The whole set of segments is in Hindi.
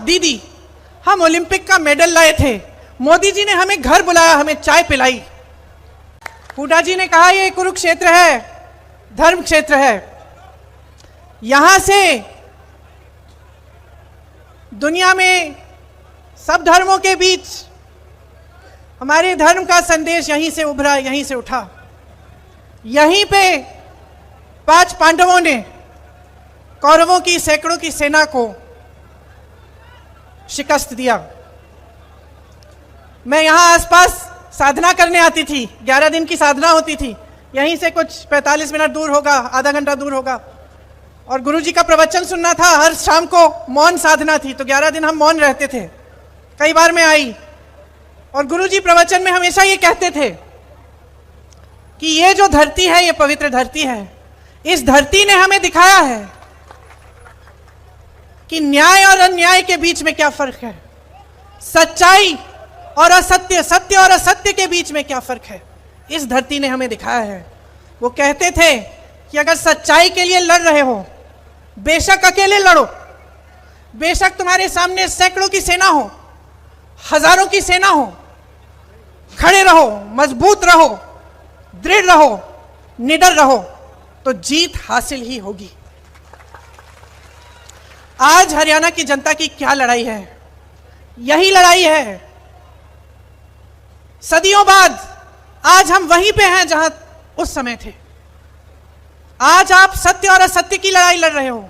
दीदी, हम ओलंपिक का मेडल लाए थे, मोदी जी ने हमें घर बुलाया, हमें चाय पिलाई। हुड्डा जी ने कहा ये कुरुक्षेत्र है, धर्म क्षेत्र है, यहां से दुनिया में सब धर्मों के बीच हमारे धर्म का संदेश यहीं से उभरा, यहीं से उठा। यहीं पे 5 पांडवों ने कौरवों की सैकड़ों की सेना को शिकस्त दिया। मैं यहां आसपास साधना करने आती थी, 11 दिन की साधना होती थी, यहीं से कुछ 45 मिनट दूर होगा, आधा घंटा दूर होगा, और गुरुजी का प्रवचन सुनना था। हर शाम को मौन साधना थी, तो 11 दिन हम मौन रहते थे। कई बार मैं आई और गुरुजी प्रवचन में हमेशा ये कहते थे कि ये जो धरती है, ये पवित्र धरती है, इस धरती ने हमें दिखाया है कि न्याय और अन्याय के बीच में क्या फर्क है, सच्चाई और असत्य, सत्य और असत्य के बीच में क्या फर्क है, इस धरती ने हमें दिखाया है। वो कहते थे कि अगर सच्चाई के लिए लड़ रहे हो, बेशक अकेले लड़ो, बेशक तुम्हारे सामने सैकड़ों की सेना हो, हजारों की सेना हो, खड़े रहो, मजबूत रहो, दृढ़ रहो, निडर रहो, तो जीत हासिल ही होगी। आज हरियाणा की जनता की क्या लड़ाई है? यही लड़ाई है। सदियों बाद आज हम वहीं पे हैं जहां उस समय थे। आज आप सत्य और असत्य की लड़ाई लड़ रहे हो,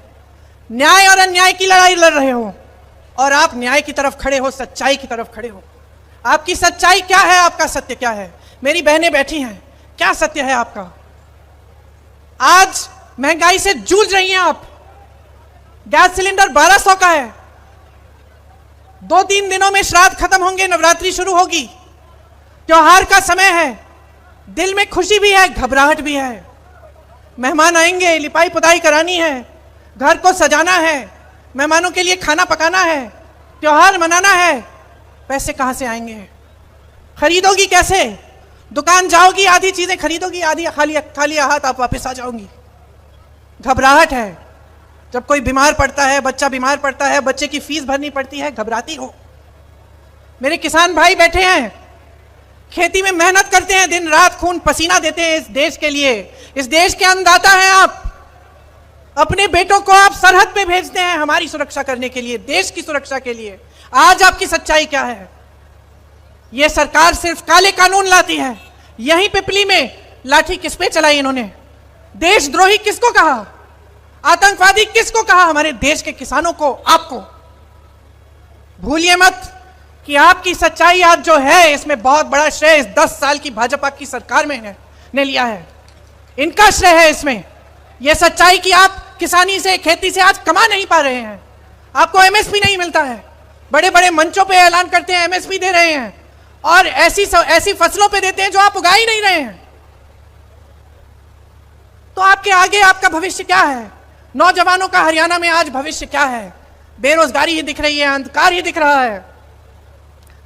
न्याय और अन्याय की लड़ाई लड़ रहे हो, और आप न्याय की तरफ खड़े हो, सच्चाई की तरफ खड़े हो। आपकी सच्चाई क्या है, आपका सत्य क्या है? मेरी बहनें बैठी हैं, क्या सत्य है आपका? आज महंगाई से जूझ रही हैं आप। गैस सिलेंडर 1200 का है। 2-3 दिनों में श्राद्ध खत्म होंगे, नवरात्रि शुरू होगी, त्योहार का समय है, दिल में खुशी भी है, घबराहट भी है। मेहमान आएंगे, लिपाई पुताई करानी है, घर को सजाना है, मेहमानों के लिए खाना पकाना है, त्योहार मनाना है। पैसे कहां से आएंगे? खरीदोगी कैसे? दुकान जाओगी, आधी चीजें खरीदोगी, आधी खाली हाथ आप वापस आ जाओगी। घबराहट है। जब कोई बीमार पड़ता है, बच्चा बीमार पड़ता है, बच्चे की फीस भरनी पड़ती है, घबराती हो। मेरे किसान भाई बैठे हैं, खेती में मेहनत करते हैं, दिन रात खून पसीना देते हैं इस देश के लिए। इस देश के अन्नदाता हैं आप। अपने बेटों को आप सरहद पे भेजते हैं हमारी सुरक्षा करने के लिए, देश की सुरक्षा के लिए। आज आपकी सच्चाई क्या है? यह सरकार सिर्फ काले कानून लाती है। यहीं पिपली में लाठी किस पे चलाई इन्होंने? देशद्रोही किसको कहा? आतंकवादी किसको कहा? हमारे देश के किसानों को, आपको। भूलिए मत कि आपकी सच्चाई आज जो है, इसमें बहुत बड़ा श्रेय इस 10 साल की भाजपा की सरकार में ने लिया है। इनका श्रेय है इसमें। यह सच्चाई कि आप किसानी से, खेती से आज कमा नहीं पा रहे हैं, आपको एमएसपी नहीं मिलता है। बड़े बड़े मंचों पे ऐलान करते हैं एमएसपी दे रहे हैं, और ऐसी फसलों पे देते हैं जो आप उगा ही नहीं रहे हैं। तो आपके आगे आपका भविष्य क्या है? नौजवानों का हरियाणा में आज भविष्य क्या है? बेरोजगारी ही दिख रही है, अंधकार ही दिख रहा है।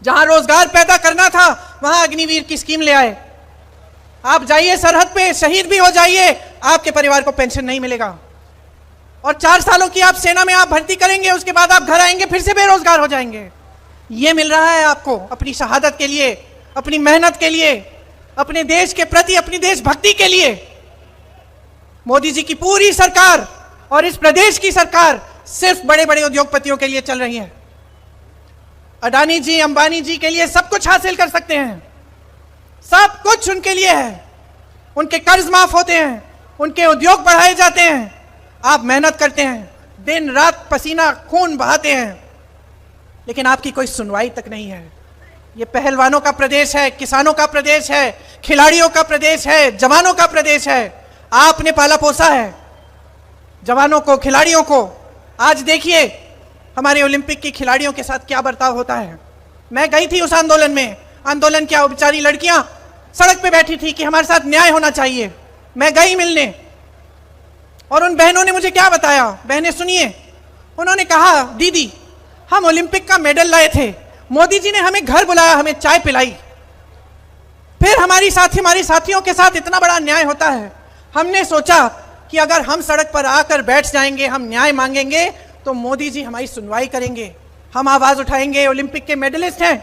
जहां रोजगार पैदा करना था, वहां अग्निवीर की स्कीम ले आए। आप जाइए सरहद पे, शहीद भी हो जाइए, आपके परिवार को पेंशन नहीं मिलेगा। और 4 सालों की आप सेना में आप भर्ती करेंगे, उसके बाद आप घर आएंगे, फिर से बेरोजगार हो जाएंगे। ये मिल रहा है आपको अपनी शहादत के लिए, अपनी मेहनत के लिए, अपने देश के प्रति, अपनी देशभक्ति के लिए। मोदी जी की पूरी सरकार और इस प्रदेश की सरकार सिर्फ बड़े बड़े उद्योगपतियों के लिए चल रही है। अडानी जी, अंबानी जी के लिए सब कुछ हासिल कर सकते हैं, सब कुछ उनके लिए है। उनके कर्ज माफ होते हैं, उनके उद्योग बढ़ाए जाते हैं। आप मेहनत करते हैं, दिन रात पसीना खून बहाते हैं, लेकिन आपकी कोई सुनवाई तक नहीं है। ये पहलवानों का प्रदेश है, किसानों का प्रदेश है, खिलाड़ियों का प्रदेश है, जवानों का प्रदेश है। आपने पाला पोसा है जवानों को, खिलाड़ियों को। आज देखिए हमारे ओलंपिक की खिलाड़ियों के साथ क्या बर्ताव होता है। मैं गई थी उस आंदोलन में। आंदोलन क्या, बेचारी लड़कियां सड़क पे बैठी थी कि हमारे साथ न्याय होना चाहिए। मैं गई मिलने, और उन बहनों ने मुझे क्या बताया। बहनें सुनिए, उन्होंने कहा दीदी, हम ओलंपिक का मेडल लाए थे, मोदी जी ने हमें घर बुलाया, हमें चाय पिलाई, फिर हमारे साथियों के साथ इतना बड़ा अन्याय होता है। हमने सोचा कि अगर हम सड़क पर आकर बैठ जाएंगे, हम न्याय मांगेंगे, तो मोदी जी हमारी सुनवाई करेंगे, हम आवाज उठाएंगे, ओलंपिक के मेडलिस्ट हैं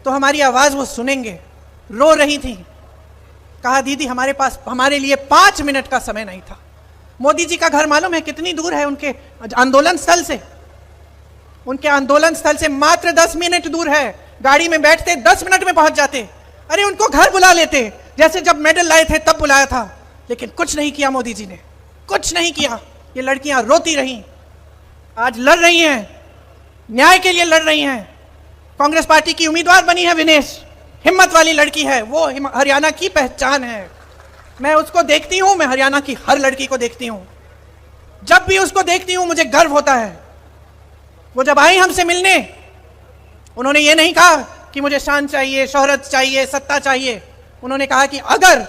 तो हमारी आवाज वो सुनेंगे। रो रही थी, कहा दीदी हमारे पास हमारे लिए 5 मिनट का समय नहीं था। मोदी जी का घर मालूम है कितनी दूर है उनके आंदोलन स्थल से? उनके आंदोलन स्थल से मात्र 10 मिनट दूर है। गाड़ी में बैठते 10 मिनट में पहुंच जाते। अरे उनको घर बुला लेते, जैसे जब मेडल लाए थे तब बुलाया था। लेकिन कुछ नहीं किया मोदी जी ने, कुछ नहीं किया। ये लड़कियां रोती रहीं, आज लड़ रही हैं, न्याय के लिए लड़ रही हैं। कांग्रेस पार्टी की उम्मीदवार बनी है विनेश, हिम्मत वाली लड़की है, वो हरियाणा की पहचान है। मैं उसको देखती हूं, मैं हरियाणा की हर लड़की को देखती हूं, जब भी उसको देखती हूं मुझे गर्व होता है। वो जब आई हमसे मिलने, उन्होंने ये नहीं कहा कि मुझे शान चाहिए, शोहरत चाहिए, सत्ता चाहिए। उन्होंने कहा कि अगर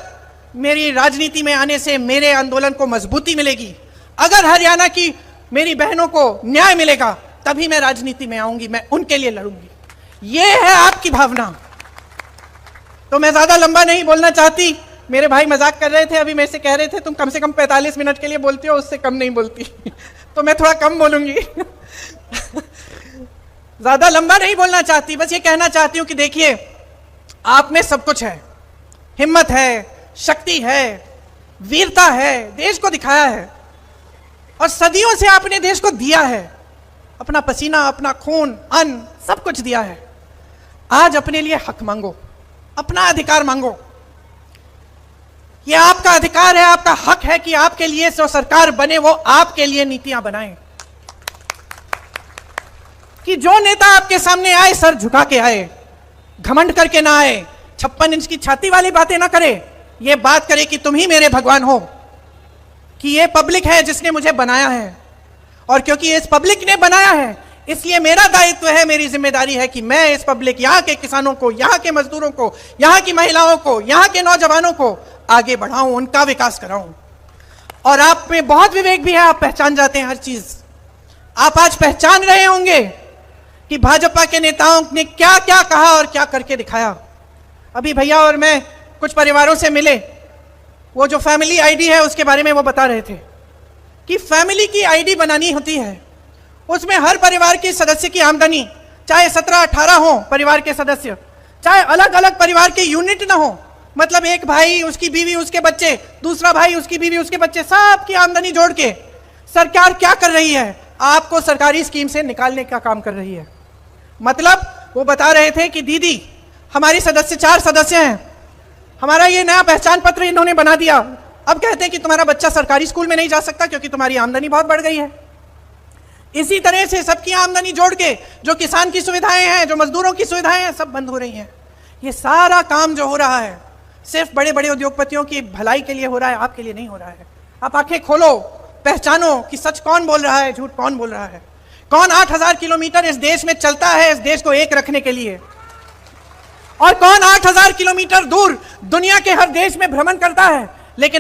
मेरी राजनीति में आने से मेरे आंदोलन को मजबूती मिलेगी, अगर हरियाणा की मेरी बहनों को न्याय मिलेगा, तभी मैं राजनीति में आऊंगी, मैं उनके लिए लड़ूंगी। ये है आपकी भावना। तो मैं ज्यादा लंबा नहीं बोलना चाहती। मेरे भाई मजाक कर रहे थे, अभी मेरे से कह रहे थे तुम कम से कम 45 मिनट के लिए बोलती हो, उससे कम नहीं बोलती। तो मैं थोड़ा कम बोलूंगी। ज्यादा लंबा नहीं बोलना चाहती, बस ये कहना चाहती हूं कि देखिए आप में सब कुछ है, हिम्मत है, शक्ति है, वीरता है, देश को दिखाया है और सदियों से आपने देश को दिया है, अपना पसीना, अपना खून, अन्न सब कुछ दिया है। आज अपने लिए हक मांगो, अपना अधिकार मांगो। यह आपका अधिकार है, आपका हक है कि आपके लिए जो सरकार बने वो आपके लिए नीतियां बनाए, कि जो नेता आपके सामने आए सर झुका के आए, घमंड करके ना आए, 56 इंच की छाती वाली बातें ना करे, ये बात करे कि तुम ही मेरे भगवान हो, कि ये पब्लिक है जिसने मुझे बनाया है और क्योंकि इस पब्लिक ने बनाया है इसलिए मेरा दायित्व है, मेरी जिम्मेदारी है कि मैं इस पब्लिक, यहाँ के किसानों को, यहाँ के मजदूरों को, यहाँ की महिलाओं को, यहाँ के नौजवानों को आगे बढ़ाऊं, उनका विकास कराऊं। और आप में बहुत विवेक भी है, आप पहचान जाते हैं हर चीज। आप आज पहचान रहे होंगे कि भाजपा के नेताओं ने क्या क्या कहा और क्या करके दिखाया। अभी भैया और मैं कुछ परिवारों से मिले, वो जो फैमिली आईडी है उसके बारे में वो बता रहे थे कि फैमिली की आईडी बनानी होती है, उसमें हर परिवार के सदस्य की आमदनी, चाहे 17-18 हो परिवार के सदस्य, चाहे अलग अलग परिवार के यूनिट ना हो, मतलब एक भाई, उसकी बीवी, उसके बच्चे, दूसरा भाई, उसकी बीवी, उसके बच्चे, सबकी आमदनी जोड़ के सरकार क्या कर रही है, आपको सरकारी स्कीम से निकालने का काम कर रही है। मतलब वो बता रहे थे कि दीदी हमारी सदस्य 4 सदस्य हैं, हमारा ये नया पहचान पत्र इन्होंने बना दिया, अब कहते हैं कि तुम्हारा बच्चा सरकारी स्कूल में नहीं जा सकता क्योंकि तुम्हारी आमदनी बहुत बढ़ गई है। इसी तरह से सबकी आमदनी जोड़ के जो किसान की सुविधाएं हैं, जो मजदूरों की सुविधाएं हैं, सब बंद हो रही हैं। ये सारा काम जो हो रहा है सिर्फ बड़े बड़े उद्योगपतियों की भलाई के लिए हो रहा है, आपके लिए नहीं हो रहा है। आप आंखें खोलो, पहचानो कि सच कौन बोल रहा है, झूठ कौन बोल रहा है। कौन 8000 किलोमीटर इस देश में चलता है इस देश को एक रखने के लिए, और कौन 8000 किलोमीटर दूर दुनिया के हर देश में भ्रमण करता है, लेकिन